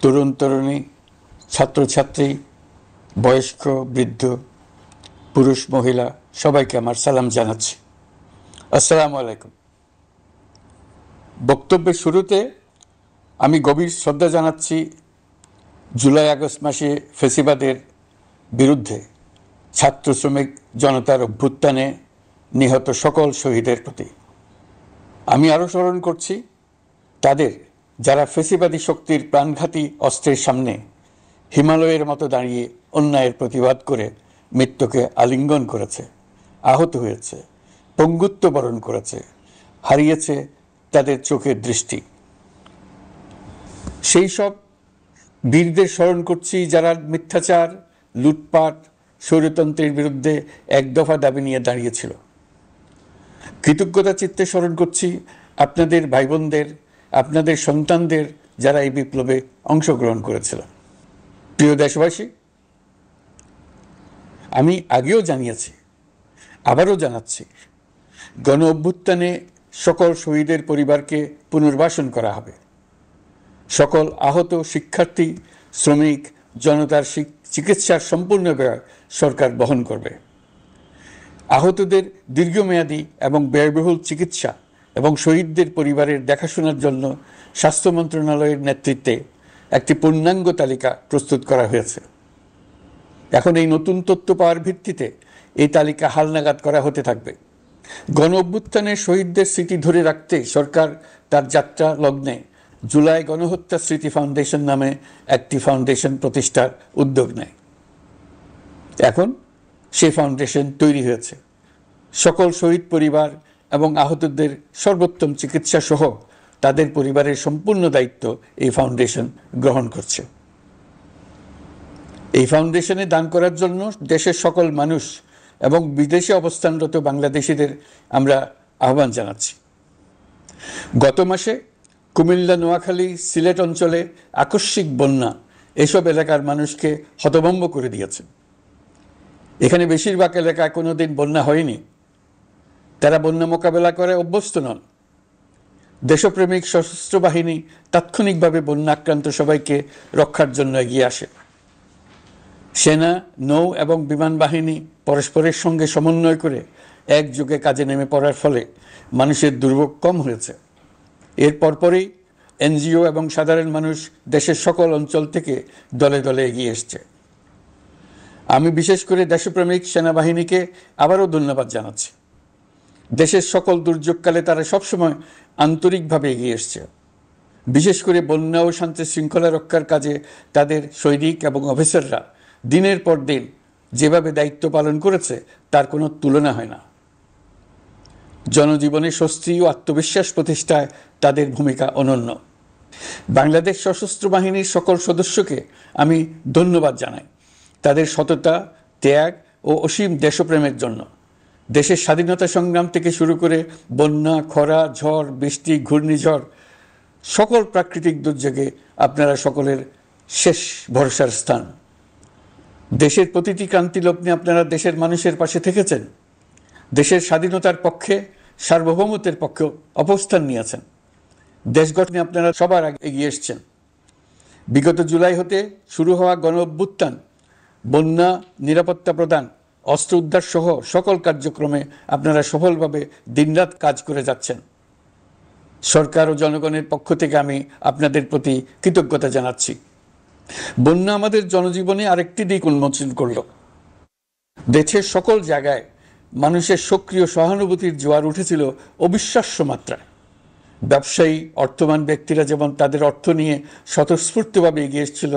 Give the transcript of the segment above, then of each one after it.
তরুণ তরুণী, ছাত্রছাত্রী, বয়স্ক বৃদ্ধ, পুরুষ মহিলা সবাইকে আমার সালাম জানাচ্ছি। আসসালামু আলাইকুম। বক্তব্যের শুরুতে আমি গভীর শ্রদ্ধা জানাচ্ছি জুলাই আগস্ট মাসে ফ্যাসিবাদের বিরুদ্ধে ছাত্র শ্রমিক জনতার অভ্যুত্থানে নিহত সকল শহীদের প্রতি। আমি আরও স্মরণ করছি তাদের যারা ফ্যাসিবাদী শক্তির প্রাণঘাতী অস্ত্রের সামনে হিমালয়ের মতো দাঁড়িয়ে অন্যায়ের প্রতিবাদ করে মৃত্যুকে আলিঙ্গন করেছে, আহত হয়েছে, পঙ্গুত্ব বরণ করেছে, হারিয়েছে তাদের চোখের দৃষ্টি। সেই সব বীরদের স্মরণ করছি যারা মিথ্যাচার, লুটপাট, স্বৈরতন্ত্রের বিরুদ্ধে এক দফা দাবি নিয়ে দাঁড়িয়েছিল। কৃতজ্ঞতা চিত্তে স্মরণ করছি আপনাদের ভাই বোনদের, আপনাদের সন্তানদের যারা এই বিপ্লবে অংশগ্রহণ করেছিল। প্রিয় দেশবাসী, আমি আগেও জানিয়েছি, আবারও জানাচ্ছি, গণ অভ্যুত্থানে সকল শহীদের পরিবারকে পুনর্বাসন করা হবে। সকল আহত শিক্ষার্থী, শ্রমিক জনতার চিকিৎসার সম্পূর্ণ ব্যয় সরকার বহন করবে। আহতদের দীর্ঘমেয়াদী এবং ব্যয়বহুল চিকিৎসা এবং শহীদদের পরিবারের দেখাশোনার জন্য স্বাস্থ্য মন্ত্রণালয়ের নেতৃত্বে একটি পূর্ণাঙ্গ তালিকা প্রস্তুত করা হয়েছে। এখন এই নতুন তথ্য পাওয়ার ভিত্তিতে এই তালিকা হালনাগাদ করা হতে থাকবে। গণ অভ্যুত্থানের শহীদদের স্মৃতি ধরে রাখতে সরকার তার যাত্রা লগ্নে জুলাই গণহত্যা স্মৃতি ফাউন্ডেশন নামে একটি ফাউন্ডেশন প্রতিষ্ঠার উদ্যোগ নেয়। এখন সেই ফাউন্ডেশন তৈরি হয়েছে। সকল শহীদ পরিবার এবং আহতদের সর্বোত্তম চিকিৎসা সহ তাদের পরিবারের সম্পূর্ণ দায়িত্ব এই ফাউন্ডেশন গ্রহণ করছে। এই ফাউন্ডেশনে দান করার জন্য দেশের সকল মানুষ এবং বিদেশে অবস্থানরত বাংলাদেশিদের আমরা আহ্বান জানাচ্ছি। গত মাসে কুমিল্লা, নোয়াখালী, সিলেট অঞ্চলে আকস্মিক বন্যা এসব এলাকার মানুষকে হতভম্ব করে দিয়েছে। এখানে বেশিরভাগ এলাকায় কোনোদিন বন্যা হয়নি। তারা বন্যা মোকাবেলা করে অভ্যস্ত নন। দেশপ্রেমিক সশস্ত্র বাহিনী তাৎক্ষণিকভাবে বন্যা আক্রান্ত সবাইকে রক্ষার জন্য এগিয়ে আসে। সেনা, নৌ এবং বিমান বাহিনী পরস্পরের সঙ্গে সমন্বয় করে একযোগে কাজে নেমে পড়ার ফলে মানুষের দুর্ভোগ কম হয়েছে। এর পরপরই এনজিও এবং সাধারণ মানুষ দেশের সকল অঞ্চল থেকে দলে দলে এগিয়ে এসছে। আমি বিশেষ করে দেশপ্রেমিক সেনাবাহিনীকে আবারও ধন্যবাদ জানাচ্ছি। দেশের সকল দুর্যোগকালে তারা সবসময় আন্তরিকভাবে এগিয়ে এসছে। বিশেষ করে বন্যা ও শান্তি শৃঙ্খলা রক্ষার কাজে তাদের সৈনিক এবং অফিসাররা দিনের পর দিন যেভাবে দায়িত্ব পালন করেছে তার কোনো তুলনা হয় না। জনজীবনে স্বস্তি ও আত্মবিশ্বাস প্রতিষ্ঠায় তাদের ভূমিকা অনন্য। বাংলাদেশ সশস্ত্র বাহিনীর সকল সদস্যকে আমি ধন্যবাদ জানাই তাদের সততা, ত্যাগ ও অসীম দেশপ্রেমের জন্য। দেশের স্বাধীনতা সংগ্রাম থেকে শুরু করে বন্যা, খরা, ঝড়, বৃষ্টি, ঘূর্ণিঝড়, সকল প্রাকৃতিক দুর্যোগে আপনারা সকলের শেষ ভরসার স্থান। দেশের প্রতিটি ক্রান্তি লগ্নে আপনারা দেশের মানুষের পাশে থেকেছেন। দেশের স্বাধীনতার পক্ষে, সার্বভৌমত্বের পক্ষে অবস্থান নিয়েছেন। দেশ গঠনে আপনারা সবার আগে এগিয়ে এসছেন। বিগত জুলাই হতে শুরু হওয়া গণ অভ্যুত্থান, বন্যা, নিরাপত্তা প্রদান, অস্ত্র উদ্ধার সহ সকল কার্যক্রমে আপনারা সফলভাবে দিনরাত কাজ করে যাচ্ছেন। সরকার ও জনগণের পক্ষ থেকে আমি আপনাদের প্রতি কৃতজ্ঞতা জানাচ্ছি। বন্যা আমাদের জনজীবনে আরেকটি দিক উন্মোচন করল। দেশের সকল জায়গায় মানুষের সক্রিয় সহানুভূতির জোয়ার উঠেছিল অবিশ্বাস্য মাত্রায়। ব্যবসায়ী, অর্থবান ব্যক্তিরা যেমন তাদের অর্থ নিয়ে স্বতঃস্ফূর্তভাবে এগিয়ে এসেছিল,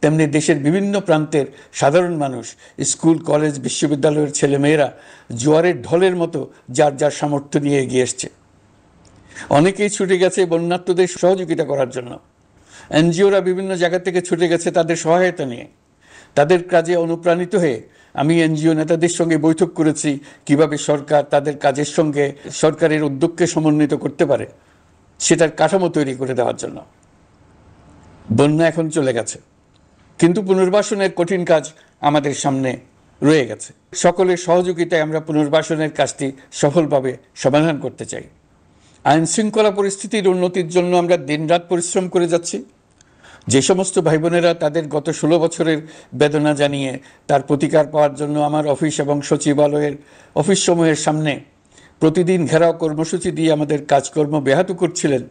তেমনি দেশের বিভিন্ন প্রান্তের সাধারণ মানুষ, স্কুল, কলেজ, বিশ্ববিদ্যালয়ের ছেলেমেয়েরা জোয়ারের ঢলের মতো যার যার সামর্থ্য নিয়ে এগিয়ে এসছে। অনেকেই ছুটে গেছে বন্যার্তদের সহযোগিতা করার জন্য। এনজিওরা বিভিন্ন জায়গা থেকে ছুটে গেছে তাদের সহায়তা নিয়ে। তাদের কাজে অনুপ্রাণিত হয়ে আমি এনজিও নেতাদের সঙ্গে বৈঠক করেছি কিভাবে সরকার তাদের কাজের সঙ্গে সরকারের উদ্যোগকে সমন্বিত করতে পারে সেটার কাঠামো তৈরি করে দেওয়ার জন্য। বন্যা এখন চলে গেছে, কিন্তু পুনর্বাসনের কঠিন কাজ আমাদের সামনে রয়ে গেছে। সকলের সহযোগিতায় আমরা পুনর্বাসনের কাজটি সফলভাবে সমাধান করতে চাই। আইন শৃঙ্খলা পরিস্থিতির উন্নতির জন্য আমরা দিনরাত পরিশ্রম করে যাচ্ছি। যে সমস্ত ভাই বোনেরা তাদের গত 16 বছরের বেদনা জানিয়ে তার প্রতিকার পাওয়ার জন্য আমার অফিস এবং সচিবালয়ের অফিসসমূহের সামনে প্রতিদিন ঘেরাও কর্মসূচি দিয়ে আমাদের কাজকর্ম ব্যাহত করছিলেন,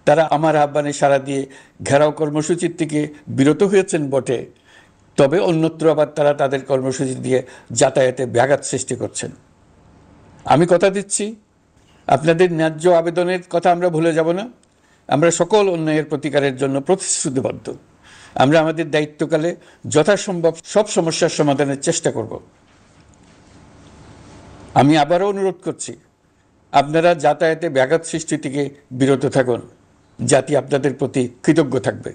তারা আমার আহ্বানে সাড়া দিয়ে ঘেরাও কর্মসূচির থেকে বিরত হয়েছেন বটে, তবে অন্যত্র আবার তারা তাদের কর্মসূচি দিয়ে যাতায়াতে ব্যাঘাত সৃষ্টি করছেন। আমি কথা দিচ্ছি, আপনাদের ন্যায্য আবেদনের কথা আমরা ভুলে যাব না। আমরা সকল অন্যায়ের প্রতিকারের জন্য প্রতিশ্রুতিবদ্ধ। আমরা আমাদের দায়িত্বকালে যথাসম্ভব সব সমস্যার সমাধানের চেষ্টা করব। আমি আবারও অনুরোধ করছি, আপনারা যাতায়াতে ব্যাঘাত সৃষ্টি থেকে বিরত থাকুন। জাতি আপনাদের প্রতি কৃতজ্ঞ থাকবে।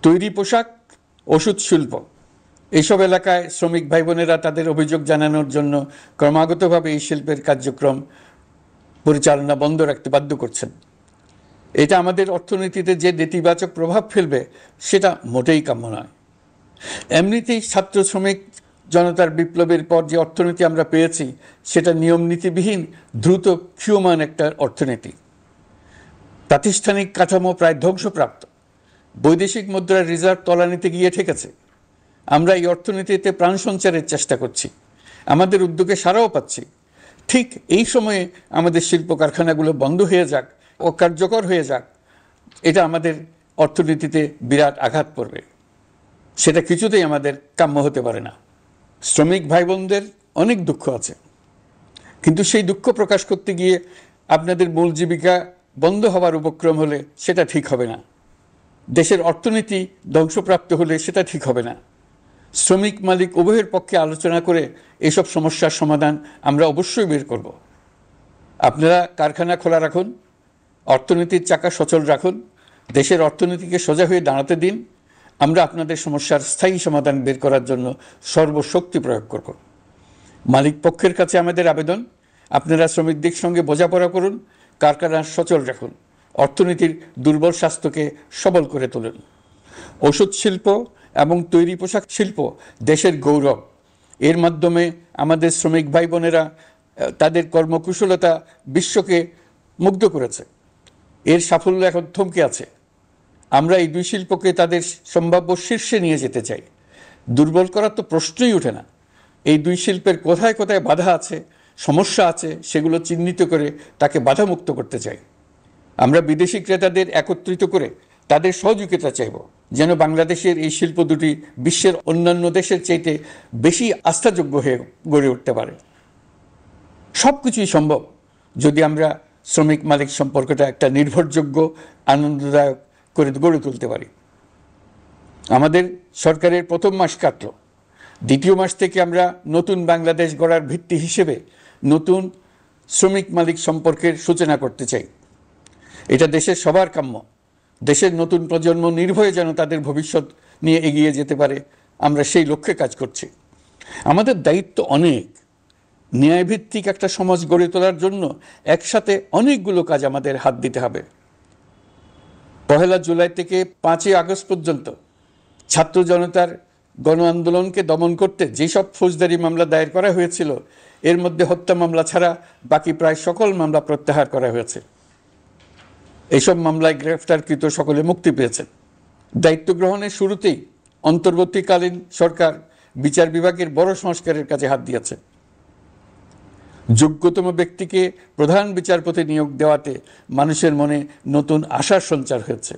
তৈরি পোশাক, ওষুধ শিল্প, এইসব এলাকায় শ্রমিক ভাই বোনেরা তাদের অভিযোগ জানানোর জন্য ক্রমাগতভাবে এই শিল্পের কার্যক্রম পরিচালনা বন্ধ রাখতে বাধ্য করছেন। এটা আমাদের অর্থনীতিতে যে নেতিবাচক প্রভাব ফেলবে সেটা মোটেই কাম্য নয়। এমনিতেই ছাত্র শ্রমিক জনতার বিপ্লবের পর যে অর্থনীতি আমরা পেয়েছি সেটা নিয়ম নীতিবিহীন দ্রুত ক্ষীয়মান একটা অর্থনীতি। প্রাতিষ্ঠানিক কাঠামো প্রায় ধ্বংসপ্রাপ্ত। বৈদেশিক মুদ্রার রিজার্ভ তলানিতে গিয়ে ঠেকেছে। আমরা এই অর্থনীতিতে প্রাণ সঞ্চারের চেষ্টা করছি, আমাদের উদ্যোগে সাড়াও পাচ্ছি। ঠিক এই সময়ে আমাদের শিল্প কারখানাগুলো বন্ধ হয়ে যাক, অকার্যকর হয়ে যাক, এটা আমাদের অর্থনীতিতে বিরাট আঘাত পড়বে। সেটা কিছুতেই আমাদের কাম্য হতে পারে না। শ্রমিক ভাই বোনদের অনেক দুঃখ আছে, কিন্তু সেই দুঃখ প্রকাশ করতে গিয়ে আপনাদের মূল জীবিকা বন্ধ হওয়ার উপক্রম হলে সেটা ঠিক হবে না। দেশের অর্থনীতি ধ্বংসপ্রাপ্ত হলে সেটা ঠিক হবে না। শ্রমিক মালিক উভয়ের পক্ষে আলোচনা করে এসব সমস্যার সমাধান আমরা অবশ্যই বের করব। আপনারা কারখানা খোলা রাখুন, অর্থনীতির চাকা সচল রাখুন, দেশের অর্থনীতিকে সোজা হয়ে দাঁড়াতে দিন। আমরা আপনাদের সমস্যার স্থায়ী সমাধান বের করার জন্য সর্বশক্তি প্রয়োগ করব। মালিক পক্ষের কাছে আমাদের আবেদন, আপনারা শ্রমিকদের সঙ্গে বোঝাপড়া করুন, কারখানা সচল রাখুন, অর্থনীতির দুর্বল স্বাস্থ্যকে সবল করে তুলুন। ওষুধ শিল্প এবং তৈরি পোশাক শিল্প দেশের গৌরব। এর মাধ্যমে আমাদের শ্রমিক ভাই বোনেরা তাদের কর্মকুশলতা বিশ্বকে মুগ্ধ করেছে। এর সাফল্য এখন থমকে আছে। আমরা এই দুই শিল্পকে তাদের সম্ভাব্য শীর্ষে নিয়ে যেতে চাই। দুর্বল করার তো প্রশ্নই ওঠে না। এই দুই শিল্পের কোথায় কোথায় বাধা আছে, সমস্যা আছে, সেগুলো চিহ্নিত করে তাকে বাধামুক্ত করতে চাই। আমরা বিদেশি ক্রেতাদের একত্রিত করে তাদের সহযোগিতা চাইব, যেন বাংলাদেশের এই শিল্প দুটি বিশ্বের অন্যান্য দেশের চাইতে বেশি আস্থাযোগ্য হয়ে গড়ে উঠতে পারে। সব কিছুই সম্ভব যদি আমরা শ্রমিক মালিক সম্পর্কটা একটা নির্ভরযোগ্য, আনন্দদায়ক করে গড়ে তুলতে পারি। আমাদের সরকারের প্রথম মাস কাটল। দ্বিতীয় মাস থেকে আমরা নতুন বাংলাদেশ গড়ার ভিত্তি হিসেবে নতুন শ্রমিক মালিক সম্পর্কের সূচনা করতে চাই। এটা দেশের সবার কাম্য। দেশের নতুন প্রজন্ম নির্ভয়ে যেন তাদের ভবিষ্যৎ নিয়ে এগিয়ে যেতে পারে, আমরা সেই লক্ষ্যে কাজ করছি। আমাদের দায়িত্ব অনেক। ন্যায়ভিত্তিক একটা সমাজ গড়ে তোলার জন্য একসাথে অনেকগুলো কাজ আমাদের হাত দিতে হবে। 1 জুলাই থেকে 5 আগস্ট পর্যন্ত ছাত্র জনতার গণ আন্দোলনকে দমন করতে যেসব ফৌজদারি মামলা দায়ের করা হয়েছিল, এর মধ্যে হত্যা মামলা ছাড়া বাকি প্রায় সকল মামলা প্রত্যাহার করা হয়েছে। এইসব মামলায় গ্রেফতারকৃত সকলে মুক্তি পেয়েছেন। দায়িত্ব গ্রহণের শুরুতেই অন্তর্বর্তীকালীন সরকার বিচার বিভাগের বড় সংস্কারের কাজে হাত দিয়েছে। যোগ্যতম ব্যক্তিকে প্রধান বিচারপতি নিয়োগ দেওয়াতে মানুষের মনে নতুন আশার সঞ্চার হয়েছে।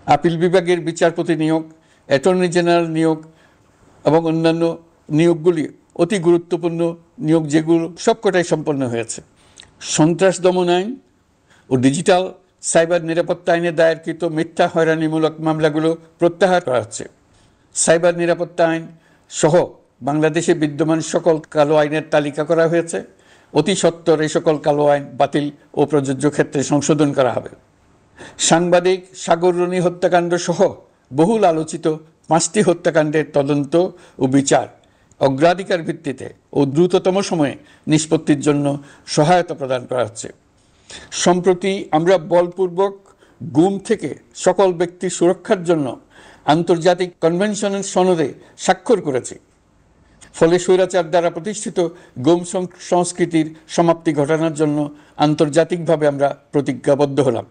আপিল বিভাগের বিচারপতি নিয়োগ, অ্যাটর্নি জেনারেল নিয়োগ এবং অন্যান্য নিয়োগগুলি অতি গুরুত্বপূর্ণ নিয়োগ, যেগুলো সবকটাই সম্পন্ন হয়েছে। সন্ত্রাস দমন আইন ও ডিজিটাল সাইবার নিরাপত্তা আইনে দায়েরকৃত মিথ্যা হয়রানিমূলক মামলাগুলো প্রত্যাহার করা হচ্ছে। সাইবার নিরাপত্তা আইন সহ বাংলাদেশে বিদ্যমান সকল কালো আইনের তালিকা করা হয়েছে। অতি সত্বর এই সকল কালো আইন বাতিল ও প্রযোজ্য ক্ষেত্রে সংশোধন করা হবে। সাংবাদিক সাগর রনি হত্যাকাণ্ড সহ বহুল আলোচিত 5টি হত্যাকাণ্ডের তদন্ত ও বিচার অগ্রাধিকার ভিত্তিতে ও দ্রুততম সময়ে নিষ্পত্তির জন্য সহায়তা প্রদান করা হচ্ছে। সম্প্রতি আমরা বলপূর্বক গুম থেকে সকল ব্যক্তির সুরক্ষার জন্য আন্তর্জাতিক কনভেনশনের সনদে স্বাক্ষর করেছি। ফলে স্বৈরাচার দ্বারা প্রতিষ্ঠিত গুম সংস্কৃতির সমাপ্তি ঘটানোর জন্য আন্তর্জাতিকভাবে আমরা প্রতিজ্ঞাবদ্ধ হলাম।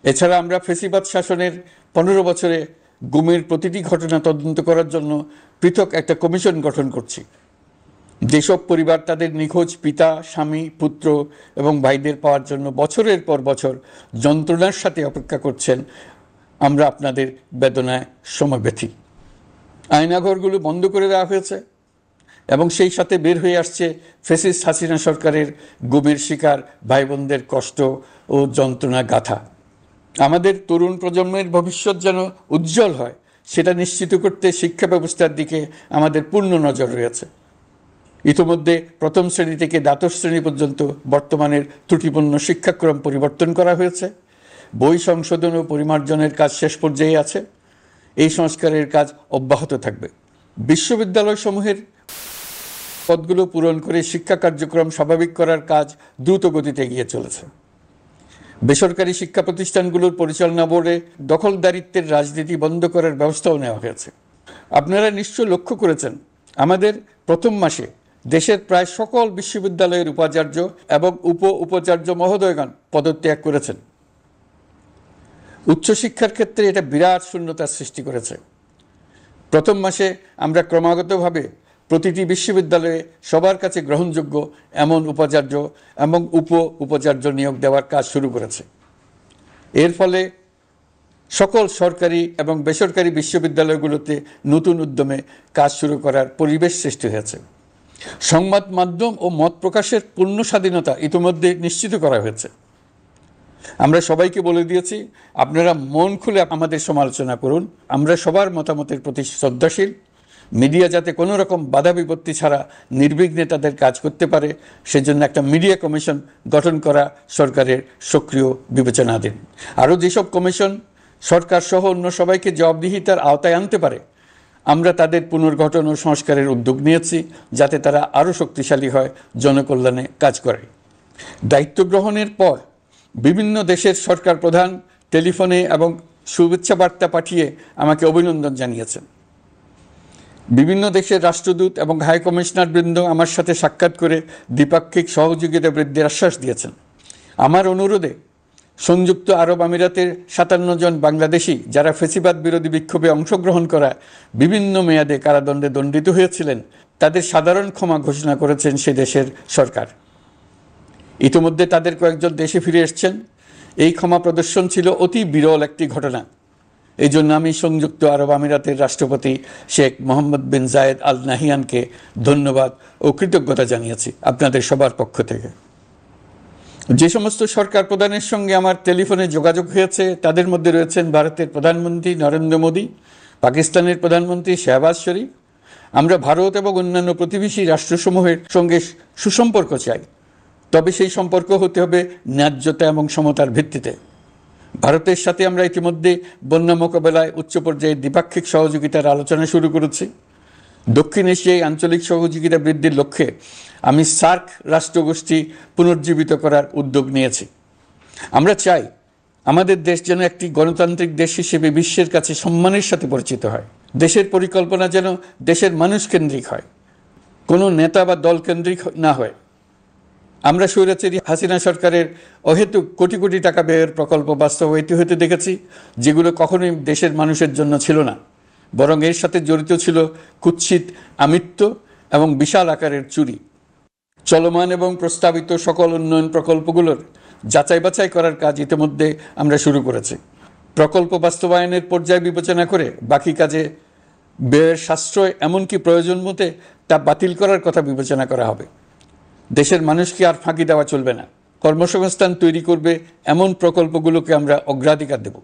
এছাড়া আমরা ফেসিবাদ শাসনের 15 বছরে গুমের প্রতিটি ঘটনা তদন্ত করার জন্য পৃথক একটা কমিশন গঠন করছি। যেসব পরিবার তাদের নিখোঁজ পিতা, স্বামী, পুত্র এবং ভাইদের পাওয়ার জন্য বছরের পর বছর যন্ত্রণার সাথে অপেক্ষা করছেন, আমরা আপনাদের বেদনায় সমব্যথী। আয়নাঘরগুলো বন্ধ করে দেওয়া হয়েছে এবং সেই সাথে বের হয়ে আসছে ফ্যাসিস্ট হাসিনা সরকারের গুমের শিকার ভাই বোনদের কষ্ট ও যন্ত্রণা গাথা। আমাদের তরুণ প্রজন্মের ভবিষ্যৎ যেন উজ্জ্বল হয়, সেটা নিশ্চিত করতে শিক্ষা ব্যবস্থার দিকে আমাদের পূর্ণ নজর রয়েছে। ইতোমধ্যে প্রথম শ্রেণী থেকে দ্বাদশ শ্রেণী পর্যন্ত বর্তমানের ত্রুটিপূর্ণ শিক্ষাক্রম পরিবর্তন করা হয়েছে। বই সংশোধন ও পরিমার্জনের কাজ শেষ পর্যায়ে আছে। এই সংস্কারের কাজ অব্যাহত থাকবে। বিশ্ববিদ্যালয়সমূহের পদগুলো পূরণ করে শিক্ষা কার্যক্রম স্বাভাবিক করার কাজ দ্রুত গতিতে এগিয়ে চলেছে। বেসরকারি শিক্ষা প্রতিষ্ঠানগুলোর পরিচালনা বোর্ডে দখলদারিত্বের রাজনীতি বন্ধ করার ব্যবস্থাও নেওয়া হয়েছে। আপনারা নিশ্চয় লক্ষ্য করেছেন, আমাদের প্রথম মাসে দেশের প্রায় সকল বিশ্ববিদ্যালয়ের উপাচার্য এবং উপাচার্য মহোদয়গণ পদত্যাগ করেছেন। উচ্চশিক্ষার ক্ষেত্রে এটা বিরাট শূন্যতার সৃষ্টি করেছে। প্রথম মাসে আমরা ক্রমাগতভাবে প্রতিটি বিশ্ববিদ্যালয়ে সবার কাছে গ্রহণযোগ্য এমন উপাচার্য এবং উপাচার্য নিয়োগ দেওয়ার কাজ শুরু করেছে। এর ফলে সকল সরকারি এবং বেসরকারি বিশ্ববিদ্যালয়গুলোতে নতুন উদ্যমে কাজ শুরু করার পরিবেশ সৃষ্টি হয়েছে। সংবাদ মাধ্যম ও মত প্রকাশের পূর্ণ স্বাধীনতা ইতিমধ্যে নিশ্চিত করা হয়েছে। আমরা সবাইকে বলে দিয়েছি, আপনারা মন খুলে আমাদের সমালোচনা করুন, আমরা সবার মতামতের প্রতি শ্রদ্ধাশীল। মিডিয়া যাতে কোনো রকম বাধা বিপত্তি ছাড়া নির্বিঘ্নে তাদের কাজ করতে পারে, সেজন্য একটা মিডিয়া কমিশন গঠন করা সরকারের সক্রিয় বিবেচনাধীন। আরও যেসব কমিশন সরকার সহ অন্য সবাইকে জবাবদিহিতার আওতায় আনতে পারে, আমরা তাদের পুনর্গঠন ও সংস্কারের উদ্যোগ নিয়েছি, যাতে তারা আরও শক্তিশালী হয়, জনকল্যাণে কাজ করে। দায়িত্ব গ্রহণের পর বিভিন্ন দেশের সরকার প্রধান টেলিফোনে এবং শুভেচ্ছা বার্তা পাঠিয়ে আমাকে অভিনন্দন জানিয়েছেন। বিভিন্ন দেশের রাষ্ট্রদূত এবং হাই কমিশনার বৃন্দ আমার সাথে সাক্ষাৎ করে দ্বিপাক্ষিক সহযোগিতা বৃদ্ধির আশ্বাস দিয়েছেন। আমার অনুরোধে সংযুক্ত আরব আমিরাতের 57 জন বাংলাদেশি যারা ফেসিবাদ বিরোধী বিক্ষোভে অংশগ্রহণ করা বিভিন্ন মেয়াদে কারাদণ্ডে দণ্ডিত হয়েছিলেন, তাদের সাধারণ ক্ষমা ঘোষণা করেছেন সে দেশের সরকার। ইতিমধ্যে তাদের কয়েকজন দেশে ফিরে এসেছেন। এই ক্ষমা প্রদর্শন ছিল অতি বিরল একটি ঘটনা। এই জন্য আমি সংযুক্ত আরব আমিরাতের রাষ্ট্রপতি শেখ মোহাম্মদ বিন জায়েদ আল নাহিয়ানকে ধন্যবাদ ও কৃতজ্ঞতা জানিয়েছি আপনাদের সবার পক্ষ থেকে। যে সমস্ত সরকার প্রধানের সঙ্গে আমার টেলিফোনে যোগাযোগ হয়েছে, তাদের মধ্যে রয়েছেন ভারতের প্রধানমন্ত্রী নরেন্দ্র মোদী, পাকিস্তানের প্রধানমন্ত্রী শাহবাজ শরীফ। আমরা ভারত এবং অন্যান্য প্রতিবেশী রাষ্ট্রসমূহের সঙ্গে সুসম্পর্ক চাই, তবে সেই সম্পর্ক হতে হবে ন্যায্যতা এবং সমতার ভিত্তিতে। ভারতের সাথে আমরা ইতিমধ্যে বন্যা মোকাবেলায় উচ্চ পর্যায়ে দ্বিপাক্ষিক সহযোগিতার আলোচনা শুরু করেছি। দক্ষিণ এশিয়ায় আঞ্চলিক সহযোগিতা বৃদ্ধির লক্ষ্যে আমি সার্ক রাষ্ট্রগোষ্ঠী পুনর্জীবিত করার উদ্যোগ নিয়েছি। আমরা চাই আমাদের দেশ যেন একটি গণতান্ত্রিক দেশ হিসেবে বিশ্বের কাছে সম্মানের সাথে পরিচিত হয়। দেশের পরিকল্পনা যেন দেশের মানুষ কেন্দ্রিক হয়, কোনো নেতা বা দল কেন্দ্রিক না হয়। আমরা স্বৈরাচারী হাসিনা সরকারের অহেতুক কোটি কোটি টাকা ব্যয়ের প্রকল্প বাস্তবায়িত হতে দেখেছি, যেগুলো কখনোই দেশের মানুষের জন্য ছিল না, বরং এর সাথে জড়িত ছিল কুৎসিত আমিত্ব এবং বিশাল আকারের চুরি। চলমান এবং প্রস্তাবিত সকল উন্নয়ন প্রকল্পগুলোর যাচাই বাছাই করার কাজ ইতিমধ্যে আমরা শুরু করেছি। প্রকল্প বাস্তবায়নের পর্যায় বিবেচনা করে বাকি কাজে ব্যয়ের সাশ্রয় এমনকি প্রয়োজন মতে তা বাতিল করার কথা বিবেচনা করা হবে। দেশের মানুষকে আর ফাঁকি দেওয়া চলবে না। কর্মসংস্থান তৈরি করবে এমন প্রকল্পগুলোকে আমরা অগ্রাধিকার দেব।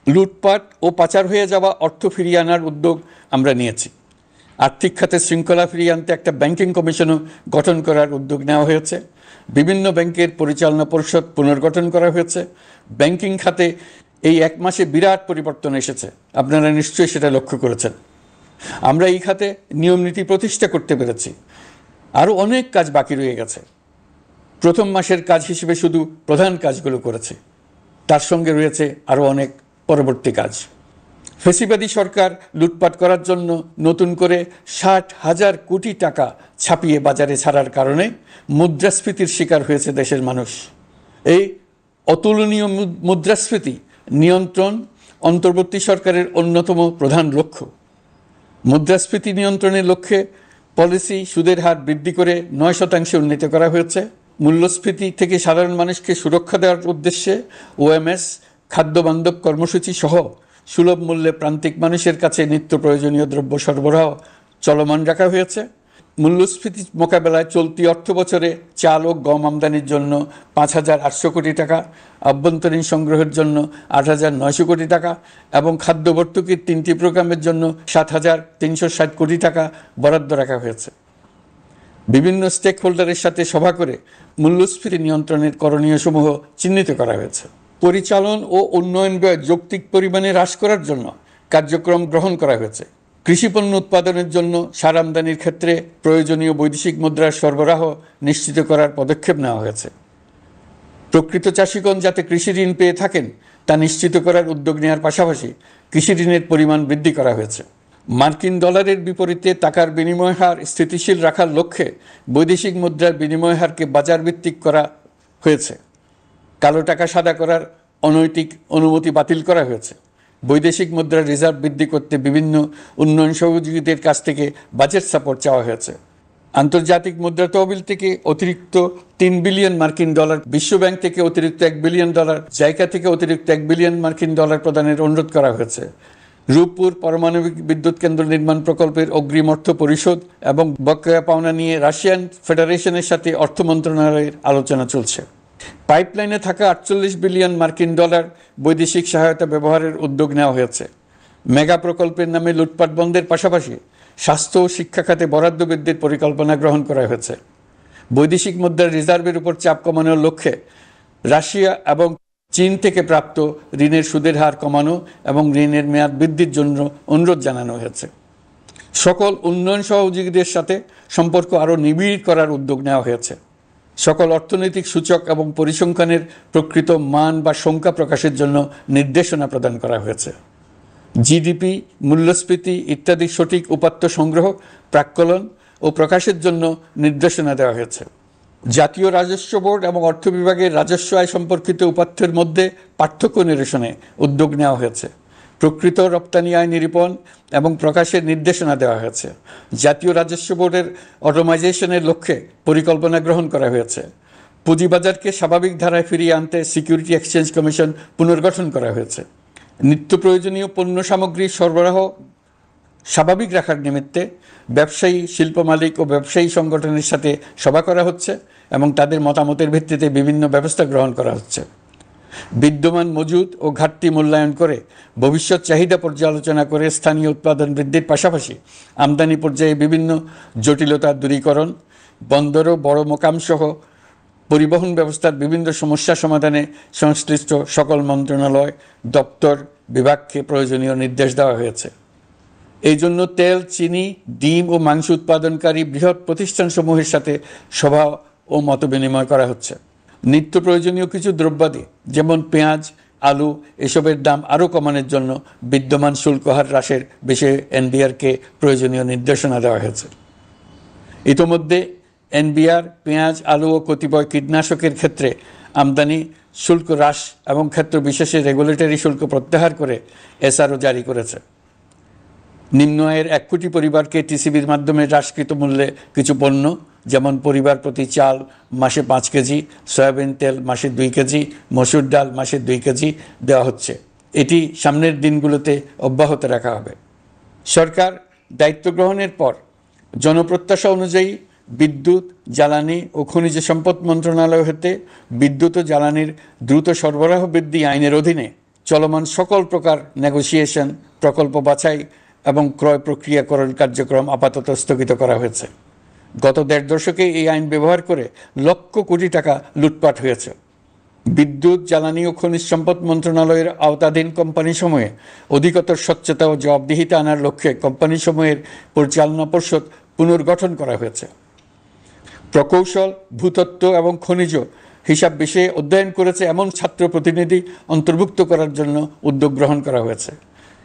লুটপাট ও পাচার হয়ে যাওয়া অর্থ ফিরিয়ে আনার উদ্যোগ আমরা নিয়েছি। আর্থিক খাতে শৃঙ্খলা ফিরিয়ে আনতে একটা ব্যাংকিং কমিশনও গঠন করার উদ্যোগ নেওয়া হয়েছে। বিভিন্ন ব্যাংকের পরিচালনা পরিষদ পুনর্গঠন করা হয়েছে। ব্যাংকিং খাতে এই এক মাসে বিরাট পরিবর্তন এসেছে, আপনারা নিশ্চয়ই সেটা লক্ষ্য করেছেন। আমরা এই খাতে নিয়মনীতি প্রতিষ্ঠা করতে পেরেছি। আরও অনেক কাজ বাকি রয়ে গেছে। প্রথম মাসের কাজ হিসেবে শুধু প্রধান কাজগুলো করেছে, তার সঙ্গে রয়েছে আরও অনেক পরবর্তী কাজ। ফেসিবাদী সরকার লুটপাট করার জন্য নতুন করে 60,000 কোটি টাকা ছাপিয়ে বাজারে ছাড়ার কারণে মুদ্রাস্ফীতির শিকার হয়েছে দেশের মানুষ। এই অতুলনীয় মুদ্রাস্ফীতি নিয়ন্ত্রণ অন্তর্বর্তী সরকারের অন্যতম প্রধান লক্ষ্য। মুদ্রাস্ফীতি নিয়ন্ত্রণের লক্ষ্যে পলিসি সুদের হার বৃদ্ধি করে 9% উন্নীত করা হয়েছে। মূল্যস্ফীতি থেকে সাধারণ মানুষকে সুরক্ষা দেওয়ার উদ্দেশ্যে ওএমএস খাদ্যবান্ধব কর্মসূচি সহ সুলভ মূল্যে প্রান্তিক মানুষের কাছে নিত্য প্রয়োজনীয় দ্রব্য সরবরাহ চলমান রাখা হয়েছে। মূল্যস্ফীতি মোকাবেলায় চলতি অর্থ বছরে চাল ও গম আমদানির জন্য 5,800 কোটি টাকা, আভ্যন্তরীণ সংগ্রহের জন্য 8,900 কোটি টাকা এবং খাদ্য ভর্তুকির 3টি প্রোগ্রামের জন্য 7,360 কোটি টাকা বরাদ্দ রাখা হয়েছে। বিভিন্ন স্টেক হোল্ডারের সাথে সভা করে মূল্যস্ফীতি নিয়ন্ত্রণের করণীয়সমূহ চিহ্নিত করা হয়েছে। পরিচালন ও উন্নয়ন ব্যয় যৌক্তিক পরিমাণে হ্রাস করার জন্য কার্যক্রম গ্রহণ করা হয়েছে। কৃষিপণ্য উৎপাদনের জন্য সার আমদানির ক্ষেত্রে প্রয়োজনীয় বৈদেশিক মুদ্রার সরবরাহ নিশ্চিত করার পদক্ষেপ নেওয়া হয়েছে। প্রকৃত চাষিগণ যাতে কৃষি ঋণ পেয়ে থাকেন তা নিশ্চিত করার উদ্যোগ নেওয়ার পাশাপাশি কৃষি ঋণের পরিমাণ বৃদ্ধি করা হয়েছে। মার্কিন ডলারের বিপরীতে টাকার বিনিময় হার স্থিতিশীল রাখার লক্ষ্যে বৈদেশিক মুদ্রার বিনিময় হারকে বাজারভিত্তিক করা হয়েছে। কালো টাকা সাদা করার অনৈতিক অনুমতি বাতিল করা হয়েছে। বৈদেশিক মুদ্রার রিজার্ভ বৃদ্ধি করতে বিভিন্ন উন্নয়ন সহযোগীদের কাছ থেকে বাজেট সাপোর্ট চাওয়া হয়েছে। আন্তর্জাতিক মুদ্রা তহবিল থেকে অতিরিক্ত 3 বিলিয়ন মার্কিন ডলার, বিশ্বব্যাংক থেকে অতিরিক্ত 1 বিলিয়ন ডলার, জাইকা থেকে অতিরিক্ত 1 বিলিয়ন মার্কিন ডলার প্রদানের অনুরোধ করা হয়েছে। রূপপুর পারমাণবিক বিদ্যুৎ কেন্দ্র নির্মাণ প্রকল্পের অগ্রিম অর্থ পরিশোধ এবং বকেয়া পাওনা নিয়ে রাশিয়ান ফেডারেশনের সাথে অর্থ মন্ত্রণালয়ের আলোচনা চলছে। পাইপলাইনে থাকা 48 বিলিয়ন মার্কিন ডলার বৈদেশিক সহায়তা ব্যবহারের উদ্যোগ নেওয়া হয়েছে। মেগা প্রকল্পের নামে লুটপাট বন্ধের পাশাপাশি স্বাস্থ্য ও শিক্ষা খাতে বরাদ্দ বৃদ্ধির পরিকল্পনা গ্রহণ করা হয়েছে। বৈদেশিক মুদ্রার রিজার্ভের উপর চাপ কমানোর লক্ষ্যে রাশিয়া এবং চীন থেকে প্রাপ্ত ঋণের সুদের হার কমানো এবং ঋণের মেয়াদ বৃদ্ধির জন্য অনুরোধ জানানো হয়েছে। সকল উন্নয়ন সহযোগীদের সাথে সম্পর্ক আরও নিবিড় করার উদ্যোগ নেওয়া হয়েছে। সকল অর্থনৈতিক সূচক এবং পরিসংখ্যানের প্রকৃত মান বা সংখ্যা প্রকাশের জন্য নির্দেশনা প্রদান করা হয়েছে। জিডিপি, মূল্যস্ফীতি ইত্যাদি সঠিক উপাত্ত সংগ্রহ, প্রাক্কলন ও প্রকাশের জন্য নির্দেশনা দেওয়া হয়েছে। জাতীয় রাজস্ব বোর্ড এবং অর্থ বিভাগের রাজস্ব আয় সম্পর্কিত উপাত্তের মধ্যে পার্থক্য নিরসনে উদ্যোগ নেওয়া হয়েছে। প্রকৃত রপ্তানি আয় নিরূপণ এবং প্রকাশের নির্দেশনা দেওয়া হয়েছে। জাতীয় রাজস্ব বোর্ডের অটোমাইজেশনের লক্ষ্যে পরিকল্পনা গ্রহণ করা হয়েছে। পুঁজিবাজারকে স্বাভাবিক ধারায় ফিরিয়ে আনতে সিকিউরিটি এক্সচেঞ্জ কমিশন পুনর্গঠন করা হয়েছে। নিত্য প্রয়োজনীয় পণ্য সামগ্রীর সরবরাহ স্বাভাবিক রাখার নিমিত্তে ব্যবসায়ী, শিল্প মালিক ও ব্যবসায়ী সংগঠনের সাথে সভা করা হচ্ছে এবং তাদের মতামতের ভিত্তিতে বিভিন্ন ব্যবস্থা গ্রহণ করা হচ্ছে। বিদ্যমান মজুদ ও ঘাটতি মূল্যায়ন করে ভবিষ্যৎ চাহিদা পর্যালোচনা করে স্থানীয় উৎপাদন বৃদ্ধির পাশাপাশি আমদানি পর্যায়ে বিভিন্ন জটিলতা দূরীকরণ, বন্দর ও বড় মোকামসহ পরিবহন ব্যবস্থার বিভিন্ন সমস্যা সমাধানে সংশ্লিষ্ট সকল মন্ত্রণালয়, দপ্তর, বিভাগকে প্রয়োজনীয় নির্দেশ দেওয়া হয়েছে। এই জন্য তেল, চিনি, ডিম ও মাংস উৎপাদনকারী বৃহৎ প্রতিষ্ঠানসমূহের সাথে সভা ও মতবিনিময় করা হচ্ছে। নিত্য প্রয়োজনীয় কিছু দ্রব্যাদি যেমন পেঁয়াজ, আলু এসবের দাম আরও কমানোর জন্য বিদ্যমান শুল্ক হার হ্রাসের বিষয়ে এনবিআরকে প্রয়োজনীয় নির্দেশনা দেওয়া হয়েছে। ইতোমধ্যে এনবিআর পেঁয়াজ, আলু ও কতিপয় কীটনাশকের ক্ষেত্রে আমদানি শুল্ক হ্রাস এবং ক্ষেত্র বিশেষে রেগুলেটরি শুল্ক প্রত্যাহার করে এসআরও জারি করেছে। নিম্ন আয়ের 1 কোটি পরিবারকে টিসিবির মাধ্যমে হ্রাসকৃত মূল্যে কিছু পণ্য যেমন পরিবার প্রতি চাল মাসে 5 কেজি, সয়াবিন তেল মাসে 2 কেজি, মসুর ডাল মাসে 2 কেজি দেওয়া হচ্ছে। এটি সামনের দিনগুলোতে অব্যাহত রাখা হবে। সরকার দায়িত্ব গ্রহণের পর জনপ্রত্যাশা অনুযায়ী বিদ্যুৎ, জ্বালানি ও খনিজ সম্পদ মন্ত্রণালয় হতে বিদ্যুৎ ও জ্বালানির দ্রুত সরবরাহ বৃদ্ধি আইনের অধীনে চলমান সকল প্রকার নেগোসিয়েশন, প্রকল্প বাছাই এবং ক্রয় প্রক্রিয়াকরণ কার্যক্রম আপাতত স্থগিত করা হয়েছে। গত 1.5 দশকে এই আইন ব্যবহার করে লক্ষ কোটি টাকা লুটপাট হয়েছে। বিদ্যুৎ, জ্বালানি ও খনিজ সম্পদ মন্ত্রণালয়ের আওতাধীন কোম্পানিসমূহে অধিকতর স্বচ্ছতা ও জবাবদিহিতা আনার লক্ষ্যে কোম্পানিসমূহের পরিচালনা পর্ষদ পুনর্গঠন করা হয়েছে। প্রকৌশল, ভূতত্ত্ব এবং খনিজ হিসাব বিষয়ে অধ্যয়ন করেছে এমন ছাত্র প্রতিনিধি অন্তর্ভুক্ত করার জন্য উদ্যোগ গ্রহণ করা হয়েছে।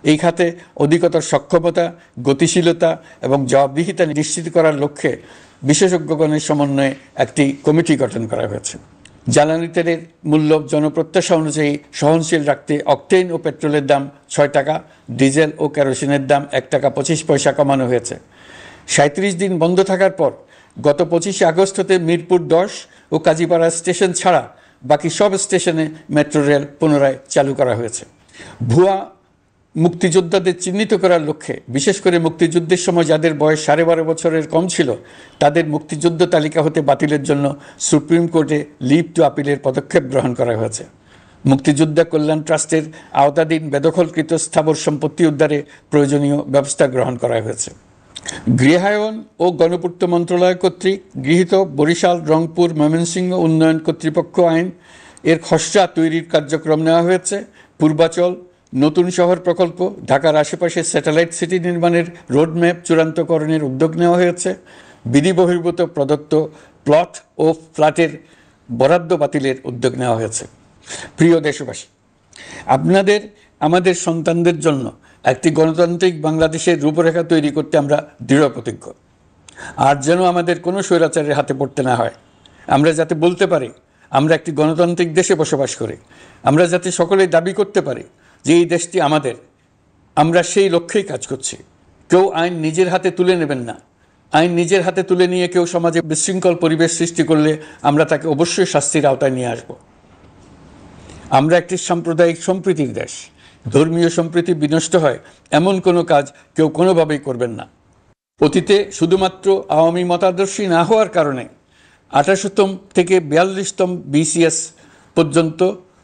এই খাতে অধিকতর সক্ষমতা, গতিশীলতা এবং জবাবদিহিতা নিশ্চিত করার লক্ষ্যে বিশেষজ্ঞগণের সমন্বয়ে একটি কমিটি গঠন করা হয়েছে। জ্বালানি তেলের মূল্য জনপ্রত্যাশা অনুযায়ী সহনশীল রাখতে অকটেন ও পেট্রোলের দাম 6 টাকা, ডিজেল ও কেরোসিনের দাম 1 টাকা 25 পয়সা কমানো হয়েছে। 37 দিন বন্ধ থাকার পর গত 25 আগস্ট হতে মিরপুর 10 ও কাজীপাড়া স্টেশন ছাড়া বাকি সব স্টেশনে মেট্রো রেল পুনরায় চালু করা হয়েছে। ভুয়া মুক্তিযোদ্ধাদের চিহ্নিত করার লক্ষ্যে বিশেষ করে মুক্তিযুদ্ধের সময় যাদের বয়স 12.5 বছরের কম ছিল তাদের মুক্তিযুদ্ধ তালিকা হতে বাতিলের জন্য সুপ্রিম কোর্টে লিভ টু আপিলের পদক্ষেপ গ্রহণ করা হয়েছে। মুক্তিযোদ্ধা কল্যাণ ট্রাস্টের আওতাধীন বেদখলকৃত স্থাবর সম্পত্তি উদ্ধারে প্রয়োজনীয় ব্যবস্থা গ্রহণ করা হয়েছে। গৃহায়ন ও গণপূর্ত মন্ত্রণালয় কর্তৃক গৃহীত বরিশাল, রংপুর, ময়মনসিংহ উন্নয়ন কর্তৃপক্ষ আইন এর খসড়া তৈরির কার্যক্রম নেওয়া হয়েছে। পূর্বাচল নতুন শহর প্রকল্প, ঢাকার আশেপাশে স্যাটেলাইট সিটি নির্মাণের রোডম্যাপ চূড়ান্তকরণের উদ্যোগ নেওয়া হয়েছে। বিধি বহির্ভূত প্রদত্ত প্লট ও ফ্ল্যাটের বরাদ্দ বাতিলের উদ্যোগ নেওয়া হয়েছে। প্রিয় দেশবাসী, আপনাদের আমাদের সন্তানদের জন্য একটি গণতান্ত্রিক বাংলাদেশের রূপরেখা তৈরি করতে আমরা দৃঢ় প্রতিজ্ঞ। আর যেন আমাদের কোনো স্বৈরাচারের হাতে পড়তে না হয়। আমরা যাতে বলতে পারি আমরা একটি গণতান্ত্রিক দেশে বসবাস করি, আমরা যাতে সকলেই দাবি করতে পারি যে এই দেশটি আমাদের, আমরা সেই লক্ষ্যেই কাজ করছি। কেউ আইন নিজের হাতে তুলে নেবেন না। আইন নিজের হাতে তুলে নিয়ে কেউ সমাজে বিশৃঙ্খল পরিবেশ সৃষ্টি করলে আমরা তাকে অবশ্যই শাস্তির আওতায় নিয়ে আসব। আমরা একটি সাম্প্রদায়িক সম্প্রীতির দেশ। ধর্মীয় সম্প্রীতি বিনষ্ট হয় এমন কোনো কাজ কেউ কোনোভাবেই করবেন না। অতীতে শুধুমাত্র আওয়ামী মতাদর্শী না হওয়ার কারণে 28তম থেকে 42তম বিসিএস পর্যন্ত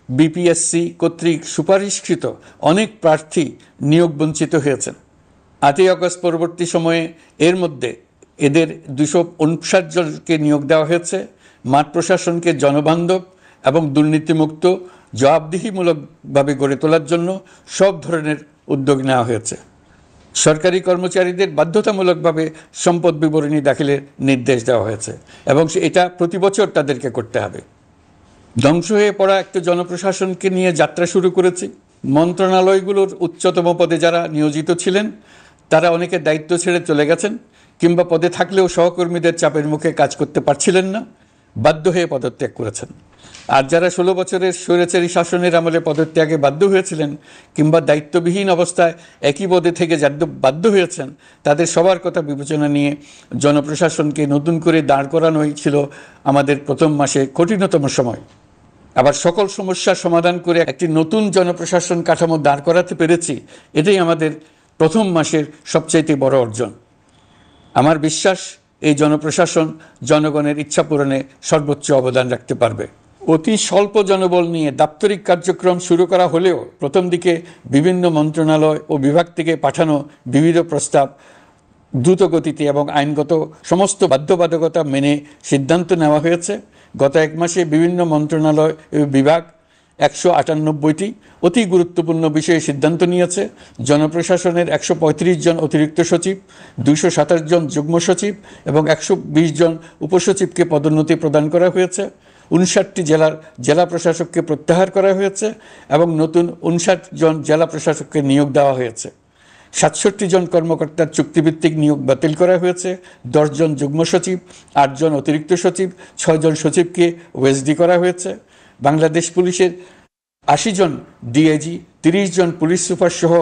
বিপিএসসি কর্তৃক সুপারিশকৃত অনেক প্রার্থী নিয়োগ বঞ্চিত হয়েছেন। 8ই আগস্ট পরবর্তী সময়ে এর মধ্যে এদের 259 জনকে নিয়োগ দেওয়া হয়েছে। মাঠ প্রশাসনকে জনবান্ধব এবং দুর্নীতিমুক্ত জবাবদিহিমূলকভাবে গড়ে তোলার জন্য সব ধরনের উদ্যোগ নেওয়া হয়েছে। সরকারি কর্মচারীদের বাধ্যতামূলকভাবে সম্পদ বিবরণী দাখিলের নির্দেশ দেওয়া হয়েছে এবং এটা প্রতি বছর তাদেরকে করতে হবে। ধ্বংস হয়ে পড়া একটা জনপ্রশাসনকে নিয়ে যাত্রা শুরু করেছি। মন্ত্রণালয়গুলোর উচ্চতম পদে যারা নিয়োজিত ছিলেন তারা অনেকে দায়িত্ব ছেড়ে চলে গেছেন, কিংবা পদে থাকলেও সহকর্মীদের চাপের মুখে কাজ করতে পারছিলেন না, বাধ্য হয়ে পদত্যাগ করেছেন। আর যারা 16 বছরের স্বৈরাচারী শাসনের আমলে পদত্যাগে বাধ্য হয়েছিলেন কিংবা দায়িত্ববিহীন অবস্থায় একই পদে থেকে বাধ্য হয়েছেন, তাদের সবার কথা বিবেচনা নিয়ে জনপ্রশাসনকে নতুন করে দাঁড় করানোই ছিল আমাদের প্রথম মাসে কঠিনতম সময়। আবার সকল সমস্যার সমাধান করে একটি নতুন জনপ্রশাসন কাঠামো দাঁড় করাতে পেরেছি, এটাই আমাদের প্রথম মাসের সবচাইতে বড় অর্জন। আমার বিশ্বাস এই জনপ্রশাসন জনগণের ইচ্ছা পূরণে সর্বোচ্চ অবদান রাখতে পারবে। অতি স্বল্প জনবল নিয়ে দাপ্তরিক কার্যক্রম শুরু করা হলেও প্রথম দিকে বিভিন্ন মন্ত্রণালয় ও বিভাগ থেকে পাঠানো বিবিধ প্রস্তাব দ্রুত গতিতে এবং আইনগত সমস্ত বাধ্যবাধকতা মেনে সিদ্ধান্ত নেওয়া হয়েছে। গত 1 মাসে বিভিন্ন মন্ত্রণালয় ও বিভাগ 198টি অতি গুরুত্বপূর্ণ বিষয়ে সিদ্ধান্ত নিয়েছে। জনপ্রশাসনের 135 জন অতিরিক্ত সচিব, 227 জন যুগ্ম সচিব এবং 120 জন উপসচিবকে পদোন্নতি প্রদান করা হয়েছে। 59টি জেলা প্রশাসককে প্রত্যাহার করা হয়েছে এবং নতুন 59 জন জেলা প্রশাসককে নিয়োগ দেওয়া হয়েছে। 67 জন কর্মকর্তার চুক্তিভিত্তিক নিয়োগ বাতিল করা হয়েছে। 10 জন যুগ্ম সচিব, 8 জন অতিরিক্ত সচিব, 6 জন সচিবকে ওএসডি করা হয়েছে। বাংলাদেশ পুলিশের 80 জন ডিআইজি, 30 জন পুলিশ সুপার সহ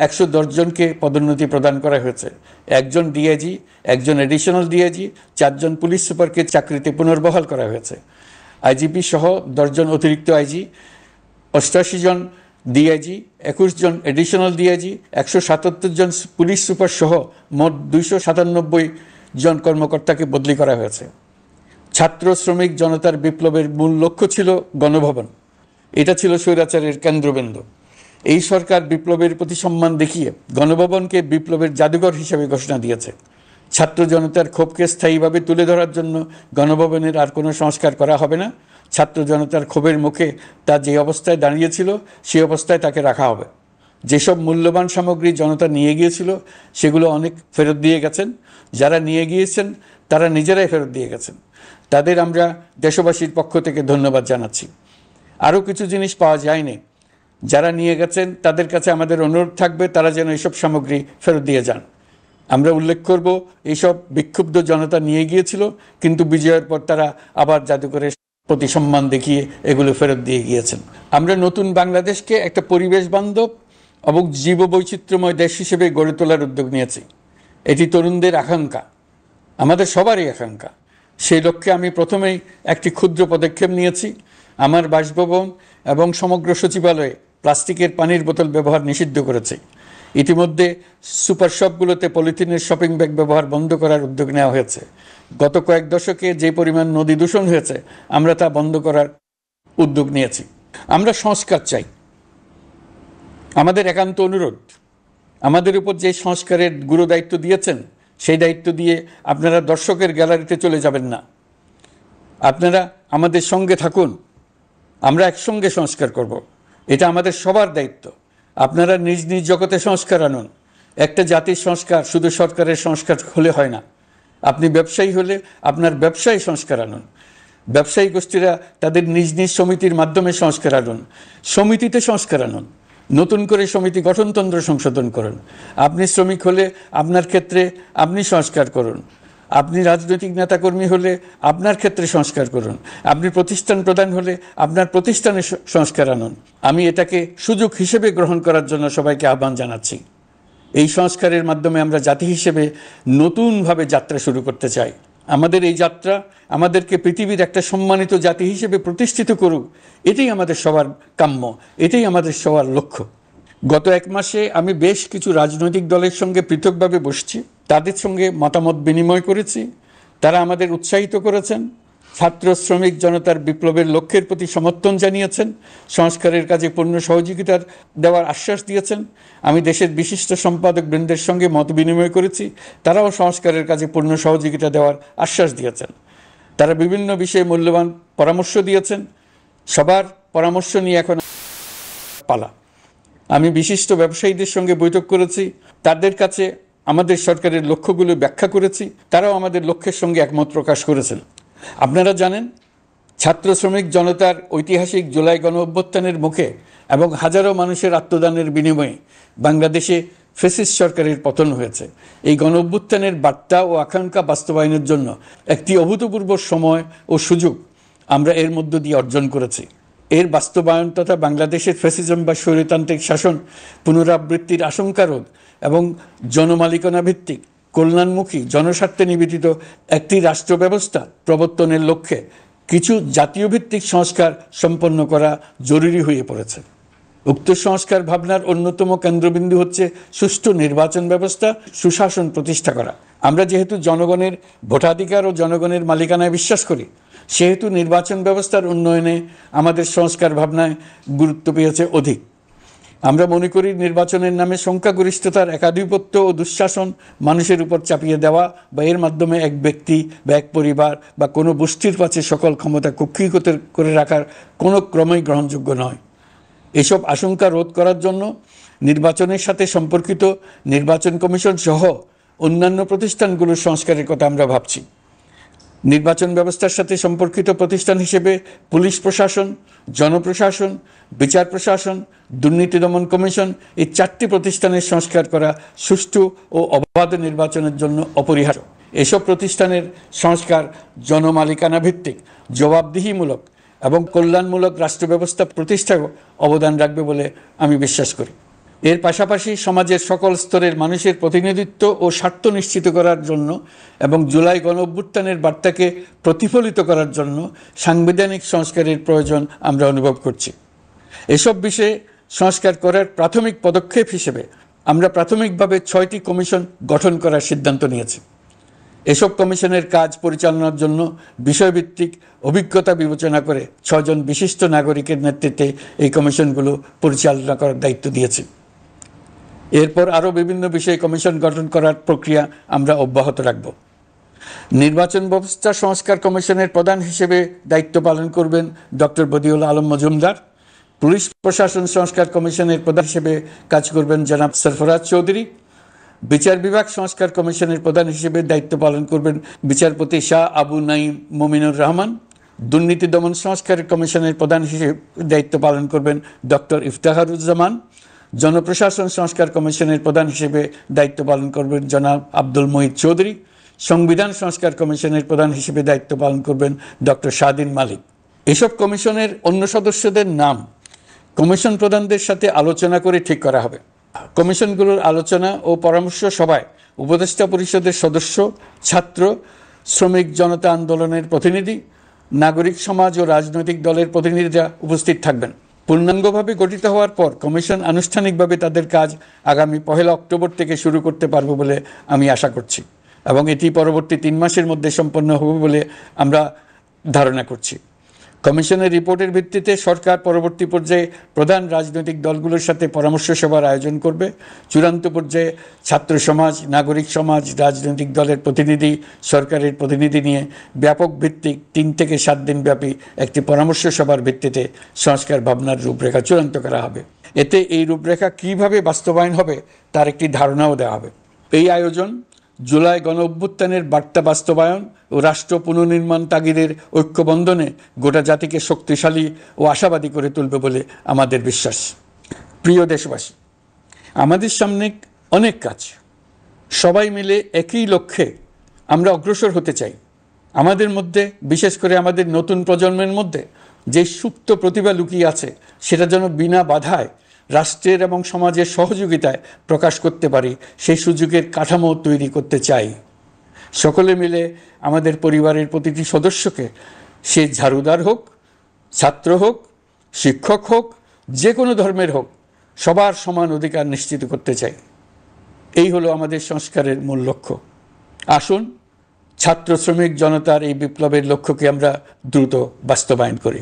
110 জনকে পদোন্নতি প্রদান করা হয়েছে। 1 জন ডিআইজি, 1 জন এডিশনাল ডিআইজি, 4 জন পুলিশ সুপারকে চাকরিতে পুনর্বহাল করা হয়েছে। আইজিপি সহ 10 জন অতিরিক্ত আইজি, 88 জন ডিআইজি, 21 জন এডিশনাল ডিআইজি, 177 জন পুলিশ সুপার সহ মোট 297 জন কর্মকর্তাকে বদলি করা হয়েছে। ছাত্র শ্রমিক জনতার বিপ্লবের মূল লক্ষ্য ছিল গণভবন। এটা ছিল স্বৈরাচারের কেন্দ্রবিন্দু। এই সরকার বিপ্লবের প্রতি সম্মান দেখিয়ে গণভবনকে বিপ্লবের জাদুঘর হিসেবে ঘোষণা দিয়েছে। ছাত্র জনতার ক্ষোভকে স্থায়ীভাবে তুলে ধরার জন্য গণভবনের আর কোনো সংস্কার করা হবে না। ছাত্র জনতার ক্ষোভের মুখে তা যে অবস্থায় দাঁড়িয়েছিল সেই অবস্থায় তাকে রাখা হবে। যেসব মূল্যবান সামগ্রী জনতা নিয়ে গিয়েছিল সেগুলো অনেক ফেরত দিয়ে গেছেন। যারা নিয়ে গিয়েছেন তারা নিজেরাই ফেরত দিয়ে গেছেন। তাদের আমরা দেশবাসীর পক্ষ থেকে ধন্যবাদ জানাচ্ছি। আরও কিছু জিনিস পাওয়া যায়নি। যারা নিয়ে গেছেন তাদের কাছে আমাদের অনুরোধ থাকবে তারা যেন এইসব সামগ্রী ফেরত দিয়ে যান। আমরা উল্লেখ করব এইসব বিক্ষুব্ধ জনতা নিয়ে গিয়েছিল, কিন্তু বিজয়ের পর তারা আবার জাদুঘরে প্রতি সম্মান দেখিয়ে এগুলো ফেরত দিয়ে গিয়েছেন। আমরা নতুন বাংলাদেশকে একটা পরিবেশ বান্ধব এবং জীববৈচিত্র্যময় দেশ হিসেবে গড়ে তোলার উদ্যোগ নিয়েছি। এটি তরুণদের আকাঙ্ক্ষা, আমাদের সবারই আকাঙ্ক্ষা। সেই লক্ষ্যে আমি প্রথমেই একটি ক্ষুদ্র পদক্ষেপ নিয়েছি। আমার বাসভবন এবং সমগ্র সচিবালয়ে প্লাস্টিকের পানির বোতল ব্যবহার নিষিদ্ধ করেছি। ইতিমধ্যে সুপার শপগুলোতে পলিথিনের শপিং ব্যাগ ব্যবহার বন্ধ করার উদ্যোগ নেওয়া হয়েছে। গত কয়েক দশকে যে পরিমাণ নদী দূষণ হয়েছে, আমরা তা বন্ধ করার উদ্যোগ নিয়েছি। আমরা সংস্কার চাই। আমাদের একান্ত অনুরোধ, আমাদের উপর যে সংস্কারের গুরু দায়িত্ব দিয়েছেন, সেই দায়িত্ব দিয়ে আপনারা দর্শকের গ্যালারিতে চলে যাবেন না। আপনারা আমাদের সঙ্গে থাকুন, আমরা একসঙ্গে সংস্কার করব। এটা আমাদের সবার দায়িত্ব। আপনারা নিজ নিজ জগতে সংস্কার আনুন। একটা জাতির সংস্কার শুধু সরকারের সংস্কার হলে হয় না। আপনি ব্যবসায়ী হলে আপনার ব্যবসায় সংস্কার আনুন। ব্যবসায়ী গোষ্ঠীরা তাদের নিজ নিজ সমিতির মাধ্যমে সংস্কার আনুন। সমিতিতে সংস্কার আনুন। নতুন করে সমিতি গঠনতন্ত্র সংশোধন করুন। আপনি শ্রমিক হলে আপনার ক্ষেত্রে আপনি সংস্কার করুন। আপনি রাজনৈতিক নেতাকর্মী হলে আপনার ক্ষেত্রে সংস্কার করুন। আপনি প্রতিষ্ঠান প্রধান হলে আপনার প্রতিষ্ঠানে সংস্কার আনুন। আমি এটাকে সুযোগ হিসেবে গ্রহণ করার জন্য সবাইকে আহ্বান জানাচ্ছি। এই সংস্কারের মাধ্যমে আমরা জাতি হিসেবে নতুনভাবে যাত্রা শুরু করতে চাই। আমাদের এই যাত্রা আমাদেরকে পৃথিবীর একটা সম্মানিত জাতি হিসেবে প্রতিষ্ঠিত করুক, এটাই আমাদের সবার কাম্য, এটাই আমাদের সবার লক্ষ্য। গত এক মাসে আমি বেশ কিছু রাজনৈতিক দলের সঙ্গে পৃথকভাবে বসছি, তাদের সঙ্গে মতামত বিনিময় করেছি। তারা আমাদের উৎসাহিত করেছেন, ছাত্র শ্রমিক জনতার বিপ্লবের লক্ষ্যের প্রতি সমর্থন জানিয়েছেন, সংস্কারের কাজে পূর্ণ সহযোগিতার দেওয়ার আশ্বাস দিয়েছেন। আমি দেশের বিশিষ্ট সম্পাদক বৃন্দের সঙ্গে মত বিনিময় করেছি, তারাও সংস্কারের কাজে পূর্ণ সহযোগিতা দেওয়ার আশ্বাস দিয়েছেন। তারা বিভিন্ন বিষয়ে মূল্যবান পরামর্শ দিয়েছেন। সবার পরামর্শ নিয়ে এখন পালা। আমি বিশিষ্ট ব্যবসায়ীদের সঙ্গে বৈঠক করেছি, তাদের কাছে আমাদের সরকারের লক্ষ্যগুলো ব্যাখ্যা করেছি, তারাও আমাদের লক্ষ্যের সঙ্গে একমত প্রকাশ করেছেন। আপনারা জানেন, ছাত্র শ্রমিক জনতার ঐতিহাসিক জুলাই গণ অভ্যুত্থানের মুখে এবং হাজারো মানুষের আত্মদানের বিনিময়ে বাংলাদেশে ফ্যাসিস্ট সরকারের পতন হয়েছে। এই গণ অভ্যুত্থানের বার্তা ও আকাঙ্ক্ষা বাস্তবায়নের জন্য একটি অভূতপূর্ব সময় ও সুযোগ আমরা এর মধ্য দিয়ে অর্জন করেছি। এর বাস্তবায়ন তথা বাংলাদেশের ফ্যাসিজম বা স্বৈরতান্ত্রিক শাসন পুনরাবৃত্তির আশঙ্কা রোধ এবং জনমালিকানা ভিত্তিক কল্যাণমুখী জনস্বার্থে নিবেদিত একটি রাষ্ট্র ব্যবস্থা প্রবর্তনের লক্ষ্যে কিছু জাতীয় ভিত্তিক সংস্কার সম্পন্ন করা জরুরি হয়ে পড়েছে। উক্ত সংস্কার ভাবনার অন্যতম কেন্দ্রবিন্দু হচ্ছে সুষ্ঠু নির্বাচন ব্যবস্থা, সুশাসন প্রতিষ্ঠা করা। আমরা যেহেতু জনগণের ভোটাধিকার ও জনগণের মালিকানায় বিশ্বাস করি, সেহেতু নির্বাচন ব্যবস্থার উন্নয়নে আমাদের সংস্কার ভাবনায় গুরুত্ব পেয়েছে অধিক। আমরা মনে করি নির্বাচনের নামে সংখ্যাগরিষ্ঠতার একাধিপত্য ও দুঃশাসন মানুষের উপর চাপিয়ে দেওয়া বা এর মাধ্যমে এক ব্যক্তি বা এক পরিবার বা কোনো গোষ্ঠীর কাছে সকল ক্ষমতা কক্ষীভূত করে রাখার কোনো ক্রমেই গ্রহণযোগ্য নয়। এসব আশঙ্কা রোধ করার জন্য নির্বাচনের সাথে সম্পর্কিত নির্বাচন কমিশন সহ অন্যান্য প্রতিষ্ঠানগুলোর সংস্কারের কথা আমরা ভাবছি। নির্বাচন ব্যবস্থার সাথে সম্পর্কিত প্রতিষ্ঠান হিসেবে পুলিশ প্রশাসন, জনপ্রশাসন, বিচার প্রশাসন, দুর্নীতি দমন কমিশন এই 4টি প্রতিষ্ঠানের সংস্কার করা সুষ্ঠু ও অবাধ নির্বাচনের জন্য অপরিহার্য। এসব প্রতিষ্ঠানের সংস্কার জনমালিকানা ভিত্তিক, জবাবদিহিমূলক এবং কল্যাণমূলক রাষ্ট্র ব্যবস্থা প্রতিষ্ঠায় অবদান রাখবে বলে আমি বিশ্বাস করি। এর পাশাপাশি সমাজের সকল স্তরের মানুষের প্রতিনিধিত্ব ও স্বার্থ নিশ্চিত করার জন্য এবং জুলাই গণ অভ্যুত্থানের বার্তাকে প্রতিফলিত করার জন্য সাংবিধানিক সংস্কারের প্রয়োজন আমরা অনুভব করছি। এসব বিষয়ে সংস্কার করার প্রাথমিক পদক্ষেপ হিসেবে আমরা প্রাথমিকভাবে 6টি কমিশন গঠন করার সিদ্ধান্ত নিয়েছি। এসব কমিশনের কাজ পরিচালনার জন্য বিষয়ভিত্তিক অভিজ্ঞতা বিবেচনা করে 6 জন বিশিষ্ট নাগরিকের নেতৃত্বে এই কমিশনগুলো পরিচালনা করার দায়িত্ব দিয়েছি। এরপর আরও বিভিন্ন বিষয়ে কমিশন গঠন করার প্রক্রিয়া আমরা অব্যাহত রাখব। নির্বাচন ব্যবস্থা সংস্কার কমিশনের প্রধান হিসেবে দায়িত্ব পালন করবেন ডক্টর বদিউল আলম মজুমদার। পুলিশ প্রশাসন সংস্কার কমিশনের প্রধান হিসেবে কাজ করবেন জনাব সরফরাজ চৌধুরী। বিচার বিভাগ সংস্কার কমিশনের প্রধান হিসেবে দায়িত্ব পালন করবেন বিচারপতি শাহ আবু নাঈম মুমিনুর রহমান। দুর্নীতি দমন সংস্কার কমিশনের প্রধান হিসেবে দায়িত্ব পালন করবেন ডক্টর ইফতেখারুজ্জামান। জনপ্রশাসন সংস্কার কমিশনের প্রধান হিসেবে দায়িত্ব পালন করবেন জনাব আব্দুল মুহিত চৌধুরী। সংবিধান সংস্কার কমিশনের প্রধান হিসেবে দায়িত্ব পালন করবেন ডক্টর শাহদিন মালিক। এসব কমিশনের অন্য সদস্যদের নাম কমিশন প্রধানদের সাথে আলোচনা করে ঠিক করা হবে। কমিশনগুলোর আলোচনা ও পরামর্শ সভায় উপদেষ্টা পরিষদের সদস্য, ছাত্র, শ্রমিক জনতা আন্দোলনের প্রতিনিধি, নাগরিক সমাজ ও রাজনৈতিক দলের প্রতিনিধিরা উপস্থিত থাকবেন। পূর্ণাঙ্গভাবে গঠিত হওয়ার পর কমিশন আনুষ্ঠানিকভাবে তাদের কাজ আগামী 1 অক্টোবর থেকে শুরু করতে পারবে বলে আমি আশা করছি, এবং এটি পরবর্তী 3 মাসের মধ্যে সম্পন্ন হবে বলে আমরা ধারণা করছি। কমিশনের রিপোর্টের ভিত্তিতে সরকার পরবর্তী পর্যায়ে প্রধান রাজনৈতিক দলগুলোর সাথে পরামর্শ সভার আয়োজন করবে। চূড়ান্ত পর্যায়ে ছাত্র সমাজ, নাগরিক সমাজ, রাজনৈতিক দলের প্রতিনিধি, সরকারের প্রতিনিধি নিয়ে ব্যাপক ভিত্তিক 3 থেকে 7 দিন ব্যাপী একটি পরামর্শ সভার ভিত্তিতে সংস্কার ভাবনার রূপরেখা চূড়ান্ত করা হবে। এতে এই রূপরেখা কীভাবে বাস্তবায়ন হবে তার একটি ধারণাও দেওয়া হবে। এই আয়োজন জুলাই গণঅভ্যুত্থানের বার্তা বাস্তবায়ন ও রাষ্ট্র পুনর্নির্মাণ তাগিদের ঐক্যবন্ধনে গোটা জাতিকে শক্তিশালী ও আশাবাদী করে তুলবে বলে আমাদের বিশ্বাস। প্রিয় দেশবাসী, আমাদের সামনে অনেক কাজ। সবাই মিলে একই লক্ষ্যে আমরা অগ্রসর হতে চাই। আমাদের মধ্যে, বিশেষ করে আমাদের নতুন প্রজন্মের মধ্যে যে সুপ্ত প্রতিভা লুকিয়ে আছে, সেটা যেন বিনা বাধায় রাষ্ট্রের এবং সমাজের সহযোগিতায় প্রকাশ করতে পারি, সেই সুযোগের কাঠামো তৈরি করতে চাই। সকলে মিলে আমাদের পরিবারের প্রতিটি সদস্যকে, সে ঝাড়ুদার হোক, ছাত্র হোক, শিক্ষক হোক, যে কোনো ধর্মের হোক, সবার সমান অধিকার নিশ্চিত করতে চাই। এই হলো আমাদের সংস্কারের মূল লক্ষ্য। আসুন ছাত্র শ্রমিক জনতার এই বিপ্লবের লক্ষ্যকে আমরা দ্রুত বাস্তবায়ন করি।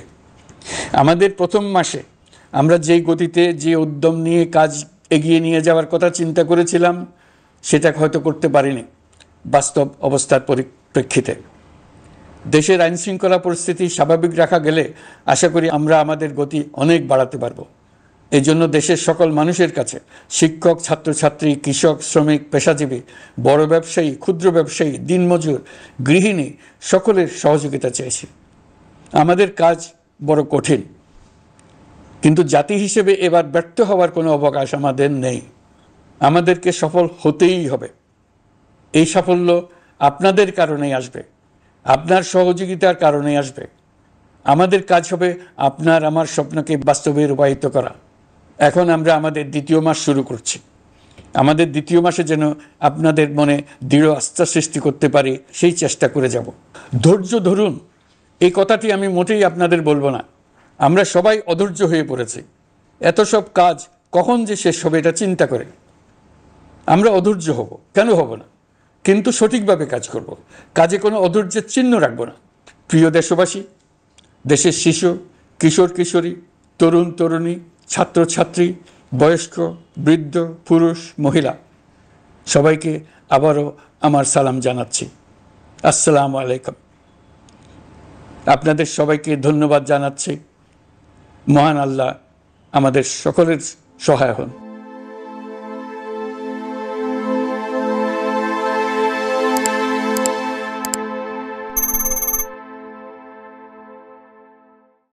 আমাদের প্রথম মাসে আমরা যেই গতিতে, যে উদ্যম নিয়ে কাজ এগিয়ে নিয়ে যাওয়ার কথা চিন্তা করেছিলাম, সেটা হয়তো করতে পারিনি বাস্তব অবস্থার পরিপ্রেক্ষিতে। দেশের আইনশৃঙ্খলা পরিস্থিতি স্বাভাবিক রাখা গেলে আশা করি আমরা আমাদের গতি অনেক বাড়াতে পারব। এই জন্য দেশের সকল মানুষের কাছে, শিক্ষক, ছাত্রছাত্রী, কৃষক, শ্রমিক, পেশাজীবী, বড় ব্যবসায়ী, ক্ষুদ্র ব্যবসায়ী, দিনমজুর, গৃহিণী, সকলের সহযোগিতা চেয়েছি। আমাদের কাজ বড় কঠিন, কিন্তু জাতি হিসেবে এবার ব্যর্থ হওয়ার কোনো অবকাশ আমাদের নেই। আমাদেরকে সফল হতেই হবে। এই সাফল্য আপনাদের কারণেই আসবে, আপনার সহযোগিতার কারণেই আসবে। আমাদের কাজ হবে আপনার আমার স্বপ্নকে বাস্তবে রূপায়িত করা। এখন আমরা আমাদের 2য় মাস শুরু করছি। আমাদের 2য় মাসে যেন আপনাদের মনে দৃঢ় আস্থা সৃষ্টি করতে পারি, সেই চেষ্টা করে যাব। ধৈর্য ধরুন, এই কথাটি আমি মোটেই আপনাদের বলবো না। আমরা সবাই অধৈর্য হয়ে পড়েছি। এত সব কাজ কখন যে শেষ হবে এটা চিন্তা করে আমরা অধৈর্য হব, কেন হব না? কিন্তু সঠিকভাবে কাজ করব, কাজে কোনো অধৈর্যের চিহ্ন রাখব না। প্রিয় দেশবাসী, দেশের শিশু, কিশোর কিশোরী, তরুণ তরুণী, ছাত্রছাত্রী, বয়স্ক, বৃদ্ধ, পুরুষ, মহিলা, সবাইকে আবারও আমার সালাম জানাচ্ছি। আসসালামু আলাইকুম। আপনাদের সবাইকে ধন্যবাদ জানাচ্ছি। মহান আল্লাহ আমাদের সকলের সহায় হন।